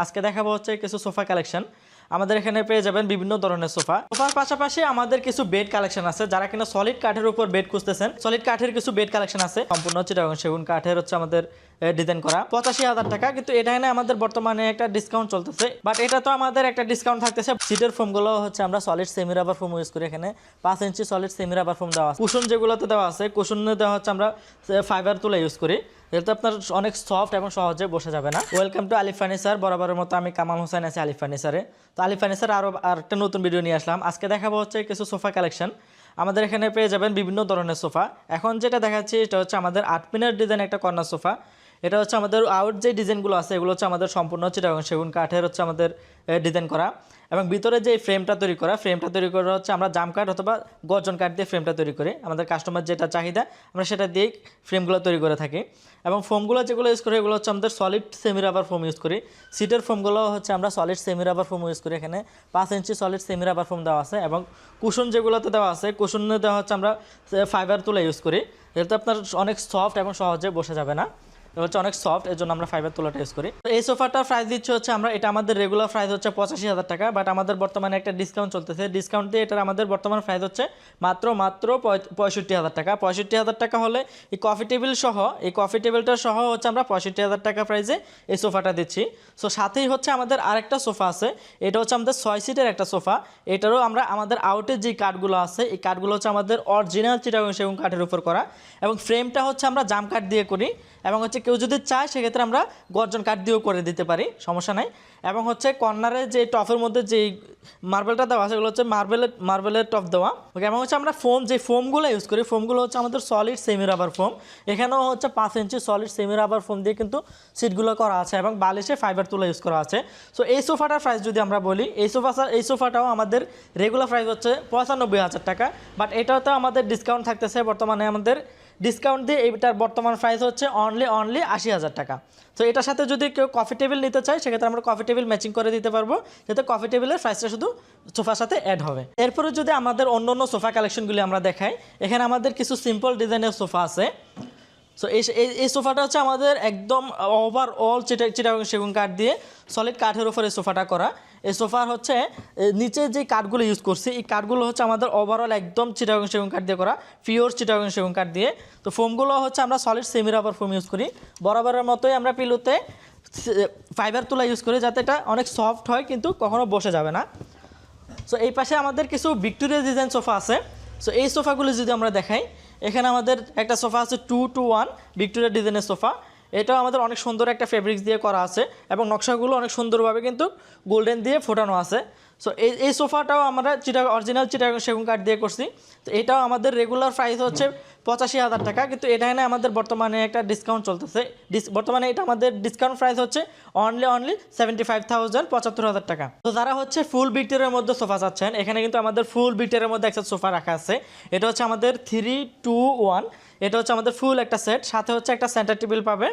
আজকে দেখাবো হচ্ছে কিছু সোফা কালেকশন। আমাদের এখানে পেয়ে যাবেন বিভিন্ন ধরনের সোফার পাশাপাশি আমাদের কিছু বেড কালেকশন আছে। যারা কিনা সলিড কাঠের উপর বেড খুঁজতেছেন, সলিড কাঠের কিছু বেড কালেকশন আছে। সম্পূর্ণ চিটাগং সেগুন কাঠের হচ্ছে আমাদের ডিজাইন করা 85,000 টাকা। কিন্তু এটা এনে আমাদের বর্তমানে একটা ডিসকাউন্ট চলতেছে, বাট এটা তো আমাদের একটা ডিসকাউন্ট থাকতেছে। সিটের ফোমগুলো হচ্ছে আমরা solid semi rubber foam use করি। এখানে 5 ইঞ্চি সলিড সেমি রাবার ফোম দেওয়া আছে। কুশন যেগুলোতে দেওয়া আছে, কুশনে দেওয়া হচ্ছে আমরা ফাইবার তুলা ইউজ করি। যেহেতু আপনার অনেক সফট এবং সহজে বসে যাবে না। Welcome to Alif furniture. বরাবরের মতো আমি কামাল হোসেন আছি আলিফ ফার্নিচারে। তো আলিফ ফার্নিচার আর একটা নতুন ভিডিও নিয়ে আসলাম। আজকে দেখাবো হচ্ছে কিছু সোফা কালেকশন। আমাদের এখানে পেয়ে যাবেন বিভিন্ন ধরনের সোফা। এখন যেটা দেখাচ্ছি এটা হচ্ছে আমাদের 8 পিনের ডিজাইন একটা কর্নার সোফা। এটা হচ্ছে আমাদের আউট যে ডিজাইনগুলো আছে এগুলো হচ্ছে আমাদের সম্পূর্ণ চিটাগং সেগুন কাঠের হচ্ছে আমাদের ডিজাইন করা। এবং ভিতরে যে ফ্রেমটা তৈরি করা হচ্ছে আমরা জাম কাঠ অথবা গর্জন কাঠ দিয়ে ফ্রেমটা তৈরি করি। আমাদের কাস্টমার যেটা চাহিদা আমরা সেটা দিয়েই ফ্রেমগুলো তৈরি করে থাকি। এবং ফোমগুলো যেগুলো ইউজ করি এগুলো হচ্ছে আমাদের solid semi rubber foam use করি। সিটের ফোমগুলো হচ্ছে আমরা solid semi rubber foam use করি। এখানে 5 ইঞ্চি সলিড সেমি রাবার ফোম দেওয়া আছে। এবং কুশন যেগুলোতে দেওয়া আছে, কুশনে দেওয়া হচ্ছে আমরা ফাইবার তুলা ইউজ করি। যেহেতু আপনার অনেক সফট এবং সহজে বসে যাবে না, হচ্ছে অনেক সফট, এর জন্য আমরা ফাইবার তুলাটা ইউজ করি। তো এই সোফাটার প্রাইস দিচ্ছে হচ্ছে আমরা, এটা আমাদের রেগুলার প্রাইস হচ্ছে 85,000 টাকা, বাট আমাদের বর্তমানে একটা ডিসকাউন্ট চলতেছে। ডিসকাউন্ট দিয়ে এটার আমাদের বর্তমান প্রাইস হচ্ছে মাত্র 65,000 টাকা। 65,000 টাকা হলে এই কফি টেবিলটা সহ হচ্ছে আমরা 65,000 টাকা প্রাইসে এই সোফাটা দিচ্ছি। সো সাথেই হচ্ছে আমাদের আরেকটা সোফা আছে, এটা হচ্ছে আমাদের 6 সিটের একটা সোফা। এটারও আমরা আমাদের আউটের যে কাঠগুলো আছে এই কাঠগুলো হচ্ছে আমাদের অরিজিনাল চিটাগং সেগুন কাঠের উপর করা। এবং ফ্রেমটা হচ্ছে আমরা জাম কাঠ দিয়ে করি। এবং হচ্ছে কেউ যদি চায় সেক্ষেত্রে আমরা গর্জন কাঠ দিয়েও করে দিতে পারি, সমস্যা নাই। এবং হচ্ছে কর্নারে যে টপের মধ্যে যে মার্বেলটা দেওয়া আছে সেগুলো হচ্ছে মার্বেলের টপ দেওয়া। ওকে, এবং হচ্ছে আমরা ফোমগুলো ইউজ করি। ফোমগুলো হচ্ছে আমাদের সলিড সেমি রাবার ফোম। এখানেও হচ্ছে 5 ইঞ্চি সলিড সেমি রাবার ফোম দিয়ে কিন্তু সিটগুলো করা আছে এবং বালিশে ফাইবার তুলা ইউজ করা আছে। সো এই সোফাটার প্রাইস যদি আমরা বলি, এই সোফাটাও আমাদের রেগুলার প্রাইস হচ্ছে 95,000 টাকা, বাট এটাও তো আমাদের ডিসকাউন্ট থাকতেছে। বর্তমানে আমাদের ডিসকাউন্ট দিয়ে এইটার বর্তমান প্রাইস হচ্ছে অনলি 80,000 টাকা। তো এটার সাথে যদি কেউ কফি টেবিল নিতে চায় সেক্ষেত্রে আমরা কফি টেবিল ম্যাচিং করে দিতে পারবো, যাতে কফি টেবিলের প্রাইসটা শুধু সোফার সাথে অ্যাড হবে। এরপরে যদি আমাদের অন্য সোফা কালেকশনগুলি আমরা দেখাই, এখানে আমাদের কিছু সিম্পল ডিজাইনের সোফা আছে। সো এই সোফাটা হচ্ছে আমাদের একদম ওভারঅল চিটাগং সেগুন কাঠ দিয়ে সলিড কাঠের উপরে সোফাটা করা। এই সোফার হচ্ছে নিচে যে কাঠগুলো ইউজ করছি এই কাঠগুলো হচ্ছে আমাদের ওভারঅল একদম চিটাগং সেগুন কাঠ দিয়ে করা, পিওর চিটাগং সেগুন কাঠ দিয়ে। তো ফোমগুলো হচ্ছে আমরা solid semi rubber foam use করি। বরাবরের মতোই আমরা পিলুতে ফাইবার তুলা ইউজ করি, যাতে এটা অনেক সফট হয় কিন্তু কখনো বসে যাবে না। সো এই পাশে আমাদের কিছু ভিক্টোরিয়া ডিজাইন সোফা আছে। সো এই সোফাগুলো যদি আমরা দেখাই, এখানে আমাদের একটা সোফা আছে 2-to-1 ভিক্টোরিয়া ডিজাইনের সোফা। এটাও আমাদের অনেক সুন্দর একটা ফেব্রিক্স দিয়ে করা আছে এবং নকশাগুলো অনেক সুন্দরভাবে কিন্তু গোল্ডেন দিয়ে ফোটানো আছে। সো এই সোফাটাও আমরা অরিজিনাল চিটাগং সেগুন কাঠ দিয়ে করছি। তো এটাও আমাদের রেগুলার প্রাইস হচ্ছে 85,000 টাকা, কিন্তু এটা এনে আমাদের বর্তমানে একটা ডিসকাউন্ট চলতেছে। বর্তমানে এটা আমাদের ডিসকাউন্ট প্রাইস হচ্ছে অনলি 75,000, 75,000 টাকা। তো যারা হচ্ছে ফুল ভিক্টোরিয়ার মধ্যে সোফা চাচ্ছেন, এখানে কিন্তু আমাদের ফুল ভিক্টোরিয়ার মধ্যে একটা সোফা রাখা আছে। এটা হচ্ছে আমাদের 3-to-1, এটা হচ্ছে আমাদের ফুল একটা সেট, সাথে হচ্ছে একটা সেন্টার টেবিল পাবে।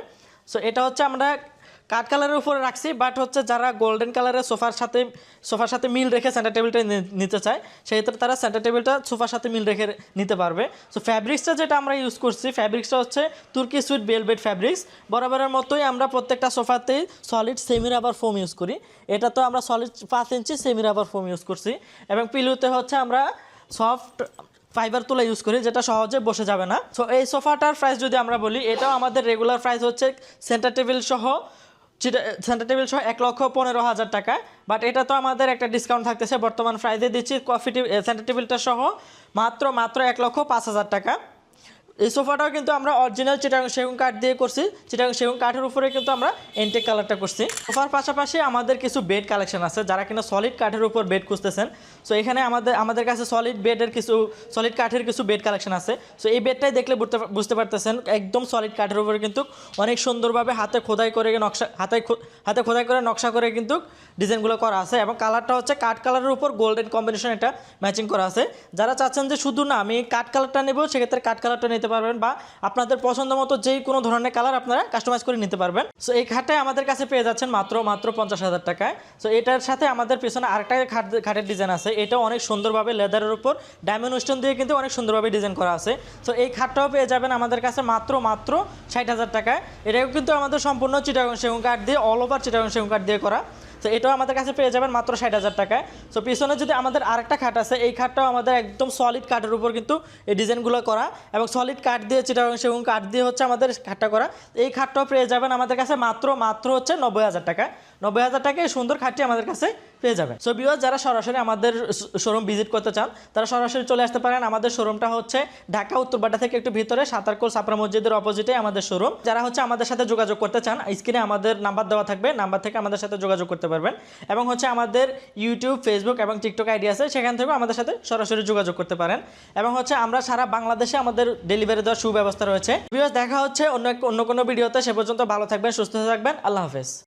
সো এটা হচ্ছে আমরা কাঠ কালারের উপরে রাখছি, বাট হচ্ছে যারা গোল্ডেন কালারের সোফার সাথে মিল রেখে সেন্টার টেবিলটা নিতে চায় সেক্ষেত্রে তারা সেন্টার টেবিলটা সোফার সাথে মিল রেখে নিতে পারবে। সো ফ্যাব্রিক্সটা যেটা আমরা ইউজ করছি, ফ্যাব্রিক্সটা হচ্ছে তুর্কি সুইট ভেলভেট ফ্যাব্রিক্স। বরাবরের মতোই আমরা প্রত্যেকটা সোফাতেই solid semi rubber foam use করি। এটা তো আমরা solid 5 inch semi rubber foam use করছি। এবং পিলুতে হচ্ছে আমরা সফট ফাইবার তুলা ইউজ করি, যেটা সহজে বসে যাবে না। সো এই সোফাটার প্রাইস যদি আমরা বলি, এটাও আমাদের রেগুলার প্রাইস হচ্ছে সেন্টার টেবিল সহ 1,15,000 টাকা, বাট এটা তো আমাদের একটা ডিসকাউন্ট থাকতেছে। বর্তমান প্রাইসে দিচ্ছি সেন্টার টেবিলটা সহ মাত্র 1,05,000 টাকা। এই সোফাটাও কিন্তু আমরা অরিজিনাল চিটাগং সেগুন কাঠ দিয়ে করছি। চিটাগং সেগুন কাঠের উপরে কিন্তু আমরা এন্টেক কালারটা করছি। সোফার পাশাপাশি আমাদের কিছু বেড কালেকশন আছে। যারা কিনা সলিড কাঠের উপর বেড খুঁজতেছেন, সো এখানে আমাদের কাছে সলিড কাঠের কিছু বেড কালেকশন আছে। সো এই বেডটাই দেখলে বুঝতে পারতেছেন একদম সলিড কাঠের উপরে কিন্তু অনেক সুন্দরভাবে হাতে খোদাই করে নকশা করে কিন্তু ডিজাইনগুলো করা আছে। এবং কালারটা হচ্ছে কাঠ কালারের উপর গোল্ডেন কম্বিনেশন এটা ম্যাচিং করা আছে। যারা চাচ্ছেন যে শুধু না আমি কাঠ কালারটা নেব, সেক্ষেত্রে কাঠ কালারটা নিতে নিতে পারবেন বা আপনাদের পছন্দ মতো যেই কোনো ধরনের কালার আপনারা কাস্টমাইজ করে নিতে পারবেন। সো এই খাটটাই আমাদের কাছে পেয়ে যাচ্ছেন মাত্র 50,000 টাকায়। সো এটার সাথে আমাদের পেছনে আরেকটা খাটের ডিজাইন আছে, এটা অনেক সুন্দরভাবে লেদারের উপর ডায়মন্ড স্টোন দিয়ে কিন্তু অনেক সুন্দরভাবে ডিজাইন করা আছে। সো এই খাটটাও পেয়ে যাবেন আমাদের কাছে মাত্র 60,000 টাকায়। এটাও কিন্তু আমাদের সম্পূর্ণ চিটাগং সেগুন কাঠ দিয়ে, অল ওভার চিটাগং সেগুন কাঠ দিয়ে করা। তো এটাও আমাদের কাছে পেয়ে যাবেন মাত্র 60,000 টাকায়। সো পিছনে যদি আমাদের আরেকটা খাট আছে, এই খাটটাও আমাদের একদম সলিড কাঠের উপর কিন্তু এই ডিজাইনগুলো করা, এবং সলিড কাঠ দিয়ে চিটাগং সেগুন কাঠ দিয়ে হচ্ছে আমাদের খাটটা করা। এই খাটটাও পেয়ে যাবেন আমাদের কাছে মাত্র হচ্ছে 90,000 টাকা। 90,000 টাকায় এই সুন্দর খাটটি আমাদের কাছে পেয়ে যাবেন। সো ভিউয়ার্স, যারা সরাসরি আমাদের শোরুম ভিজিট করতে চান তারা সরাসরি চলে আসতে পারেন। আমাদের শোরুমটা হচ্ছে ঢাকা উত্তরবাড্ডা থেকে একটু ভিতরে সাতারকোল ছাপড়া মসজিদের অপোজিটে আমাদের শোরুম। যারা হচ্ছে আমাদের সাথে যোগাযোগ করতে চান, স্ক্রিনে আমাদের নাম্বার দেওয়া থাকবে, নাম্বার থেকে আমাদের সাথে যোগাযোগ করতে পারবেন। এবং হচ্ছে আমাদের ইউটিউব, ফেসবুক এবং টিকটক আইডি আছে, সেখান থেকেও আমাদের সাথে সরাসরি যোগাযোগ করতে পারেন। এবং হচ্ছে আমরা সারা বাংলাদেশে আমাদের ডেলিভারি দেওয়ার সুব্যবস্থা রয়েছে। ভিউয়ার্স, দেখা হচ্ছে অন্য কোনো ভিডিওতে। সে পর্যন্ত ভালো থাকবেন, সুস্থ থাকবেন। আল্লাহ হাফেজ।